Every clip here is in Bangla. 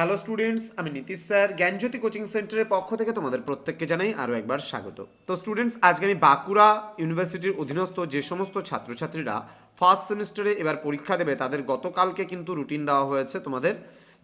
হ্যালো স্টুডেন্টস, আমি নীতিশ স্যার জ্ঞানজ্যোতি কোচিং সেন্টারের পক্ষ থেকে তোমাদের প্রত্যেককে জানাই আরও একবার স্বাগত। তো স্টুডেন্টস, আজকে আমি বাঁকুড়া ইউনিভার্সিটির অধীনস্থ যে সমস্ত ছাত্রছাত্রীরা ফার্স্ট সেমিস্টারে এবার পরীক্ষা দেবে তাদের গতকালকে কিন্তু রুটিন দেওয়া হয়েছে। তোমাদের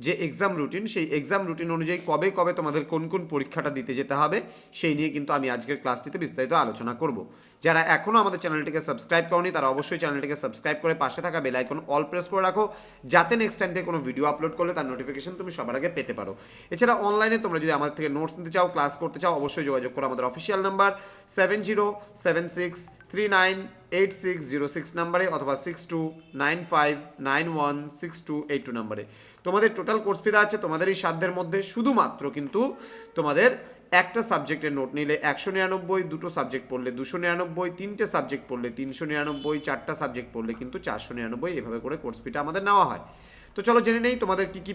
যে এক্সাম রুটিন, সেই এক্সাম রুটিন অনুযায়ী কবে কবে তোমাদের কোন কোন পরীক্ষাটা দিতে যেতে হবে সেই নিয়ে কিন্তু আমি আজকের ক্লাসটিতে বিস্তারিত আলোচনা করব। যারা এখনও আমাদের চ্যানেলটিকে সাবস্ক্রাইব করনি তারা অবশ্যই চ্যানেলটিকে সাবস্ক্রাইব করে পাশে থাকা বেল আইকন অল প্রেস করে রাখো, যাতে নেক্সট টাইম থেকে কোনো ভিডিও আপলোড করলে তার নোটিফিকেশন তুমি সবার আগে পেতে পারো। এছাড়া অনলাইনে তোমরা যদি আমাদের থেকে নোটস নিতে চাও, ক্লাস করতে চাও, অবশ্যই যোগাযোগ করো আমাদের অফিসিয়াল নাম্বার 7076398606 নাম্বারে অথবা 6295916282 নাম্বারে। তোমাদের টোটাল কোর্স ফি আছে তোমাদের এই সাধ্যের মধ্যে। শুধুমাত্র কিন্তু তোমাদের একটা সাবজেক্টের নোট নিলে 199, দুটো সাবজেক্ট পড়লে 299, তিনটে সাবজেক্ট পড়লে 399, চারটা সাবজেক্ট পড়লে কিন্তু 499, এভাবে করে কোর্স ফিটা আমাদের নেওয়া হয়। তো চলো জেনে নেই তোমাদের কি কি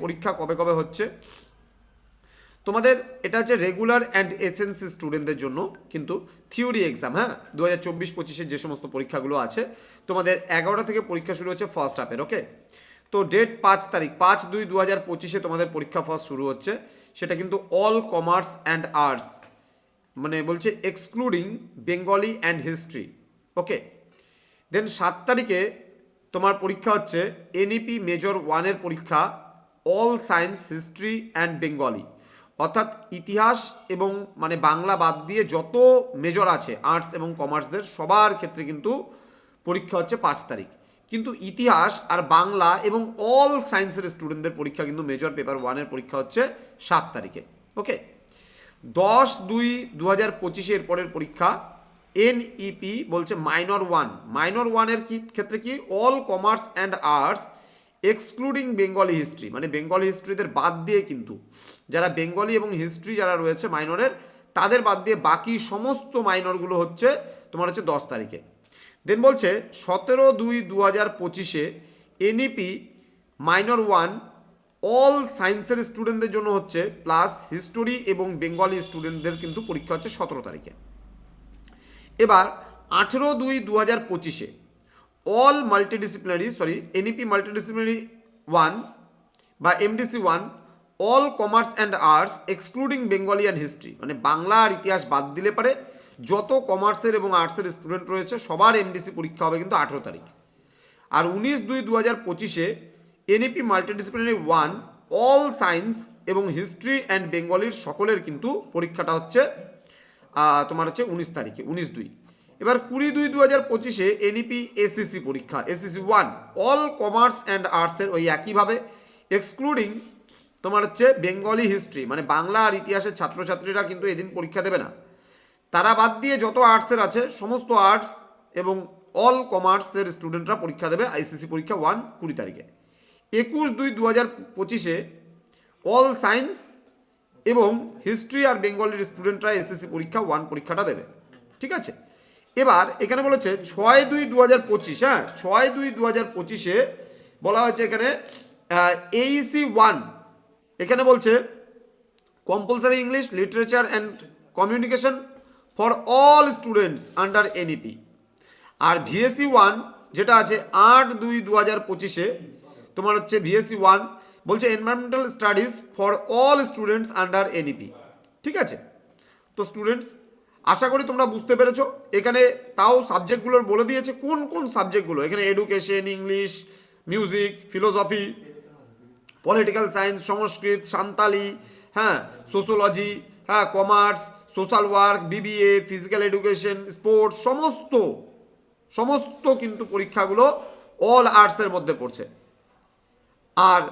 পরীক্ষা কবে কবে হচ্ছে। তোমাদের এটা হচ্ছে রেগুলার অ্যান্ড এসএনসি স্টুডেন্টদের জন্য কিন্তু থিওরি এক্সাম। হ্যাঁ, 2024-25 যে সমস্ত পরীক্ষাগুলো আছে তোমাদের 11টা থেকে পরীক্ষা শুরু হচ্ছে ফার্স্ট হাফের। ওকে, তো ডেট 5 তারিখ 5/2/2025 তোমাদের পরীক্ষা ফার্স্ট শুরু হচ্ছে। সেটা কিন্তু অল কমার্স অ্যান্ড আর্টস, বলছে এক্সক্লুডিং বেঙ্গলি অ্যান্ড হিস্ট্রি। ওকে, দেন 7 তারিখে তোমার পরীক্ষা হচ্ছে এনইপি মেজর 1-এর পরীক্ষা, all science, history and Bengali, অর্থাৎ ইতিহাস এবং বাংলা বাদ দিয়ে যত মেজর আছে আর্টস এবং কমার্সদের সবার ক্ষেত্রে কিন্তু পরীক্ষা হচ্ছে 5 তারিখ। কিন্তু ইতিহাস আর বাংলা এবং অল সায়েন্সের স্টুডেন্টদের পরীক্ষা কিন্তু মেজর পেপার 1-এর পরীক্ষা হচ্ছে 7 তারিখে। ওকে, 10/2/2025 পরের পরীক্ষা এনইপি বলছে মাইনর 1-এর ক্ষেত্রে কি all commerce and arts excluding Bengali history, Bengali হিস্ট্রিদের বাদ দিয়ে কিন্তু যারা বেঙ্গলি এবং হিস্ট্রি যারা রয়েছে মাইনরের তাদের বাদ দিয়ে বাকি সমস্ত মাইনরগুলো হচ্ছে তোমার হচ্ছে 10 তারিখে। দেন বলছে 17/2/2025 এনইপি মাইনর 1 অল সায়েন্সের স্টুডেন্টদের জন্য হচ্ছে, প্লাস হিস্টোরি এবং বেঙ্গলি স্টুডেন্টদের কিন্তু পরীক্ষা হচ্ছে 17 তারিখে। এবার 18/2/2025 অল এনইপি মাল্টিডিসিপ্লিনারি 1 বা MDC 1 all commerce and arts excluding Bengali and history, Bangla আর ইতিহাস বাদ দিলে পারে যত কমার্সের এবং আর্টসের স্টুডেন্ট রয়েছে সবার এমডিসি পরীক্ষা হবে কিন্তু 18 তারিখ। আর 19/2/2025 এনইপি মাল্টিডিসিপ্লিনারি 1 অল সায়েন্স এবং হিস্ট্রি অ্যান্ড বেঙ্গলির সকলের কিন্তু পরীক্ষাটা হচ্ছে তোমার হচ্ছে 19 তারিখে, 19/2। এবার 20/2/2025 এনইপি এসিসি পরীক্ষা, এসিসি 1 অল কমার্স অ্যান্ড আর্টসের ওই একইভাবে এক্সক্লুডিং তোমার হচ্ছে বেঙ্গলি হিস্ট্রি, বাংলা আর ইতিহাসের ছাত্রছাত্রীরা কিন্তু এদিন পরীক্ষা দেবে না। তারা বাদ দিয়ে যত আর্টসের আছে সমস্ত আর্টস এবং অল কমার্সের স্টুডেন্টরা পরীক্ষা দেবে আইসিসি পরীক্ষা 1 20 তারিখে। 21/2/2025 অল সায়েন্স এবং হিস্ট্রি আর বেঙ্গলির স্টুডেন্টরা এসএসসি পরীক্ষা 1 পরীক্ষাটা দেবে। ঠিক আছে, এবার এখানে বলেছে 6/2/2025, হ্যাঁ 6/2/2025 বলা হয়েছে এখানে এইসি 1, এখানে বলছে compulsory English literature and communication for all students under NEP. আর ভিএসসি 1 যেটা আছে 8/2/2025 তোমার হচ্ছে ভিএসসি 1 বলছে environmental studies for all students under NEP. ঠিক আছে, তো স্টুডেন্টস আশা করি তোমরা বুঝতে পেরেছো। এখানে তাও সাবজেক্টগুলোর বলে দিয়েছে কোন কোন সাবজেক্টগুলো, এখানে education, English, music, philosophy, political science, Sanskrit, Santali, হ্যাঁ সোশ্যোলজি, হ্যাঁ commerce, social work, BBA, physical education, sports, সমস্ত কিন্তু পরীক্ষাগুলো অল আর্টসের মধ্যে পড়ছে। আর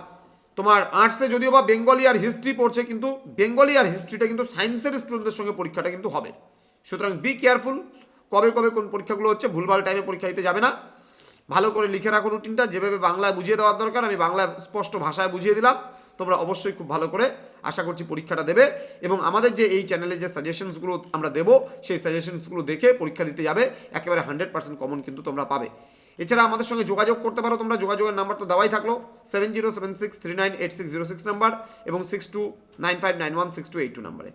তোমার আর্টসে যদিও বা বেঙ্গলি আর হিস্ট্রি পড়ছে, কিন্তু বেঙ্গলি আর হিস্ট্রিটা কিন্তু সায়েন্সের স্টুডেন্টদের সঙ্গে পরীক্ষাটা কিন্তু হবে। সুতরাং বি কেয়ারফুল, কবে কবে কোন পরীক্ষাগুলো হচ্ছে, ভুলভাল টাইমে পরীক্ষা দিতে যাবে না। ভালো করে লিখে রাখো রুটিনটা, যেভাবে বাংলায় বুঝিয়ে দেওয়ার দরকার আমি বাংলায় স্পষ্ট ভাষায় বুঝিয়ে দিলাম। তোমরা অবশ্যই খুব ভালো করে আশা করছি পরীক্ষাটা দেবে এবং আমাদের যে এই চ্যানেলে যে সাজেশনসগুলো আমরা দেবো সেই সাজেশনসগুলো দেখে পরীক্ষা দিতে যাবে, একেবারে 100% কমন কিন্তু তোমরা পাবে। এছাড়া আমাদের সঙ্গে যোগাযোগ করতে পারো তোমরা, যোগাযোগের নাম্বার তো দেওয়াই থাকলো 7076398606 নাম্বার এবং 6295916282 নাম্বারে।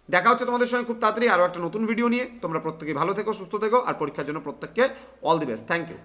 দেখা হচ্ছে তোমাদের সঙ্গে খুব তাড়াতাড়ি আরও একটা নতুন ভিডিও নিয়ে। তোমরা প্রত্যেকে ভালো থেকো, সুস্থ থেকো আর পরীক্ষার জন্য প্রত্যেককে all the best. Thank you.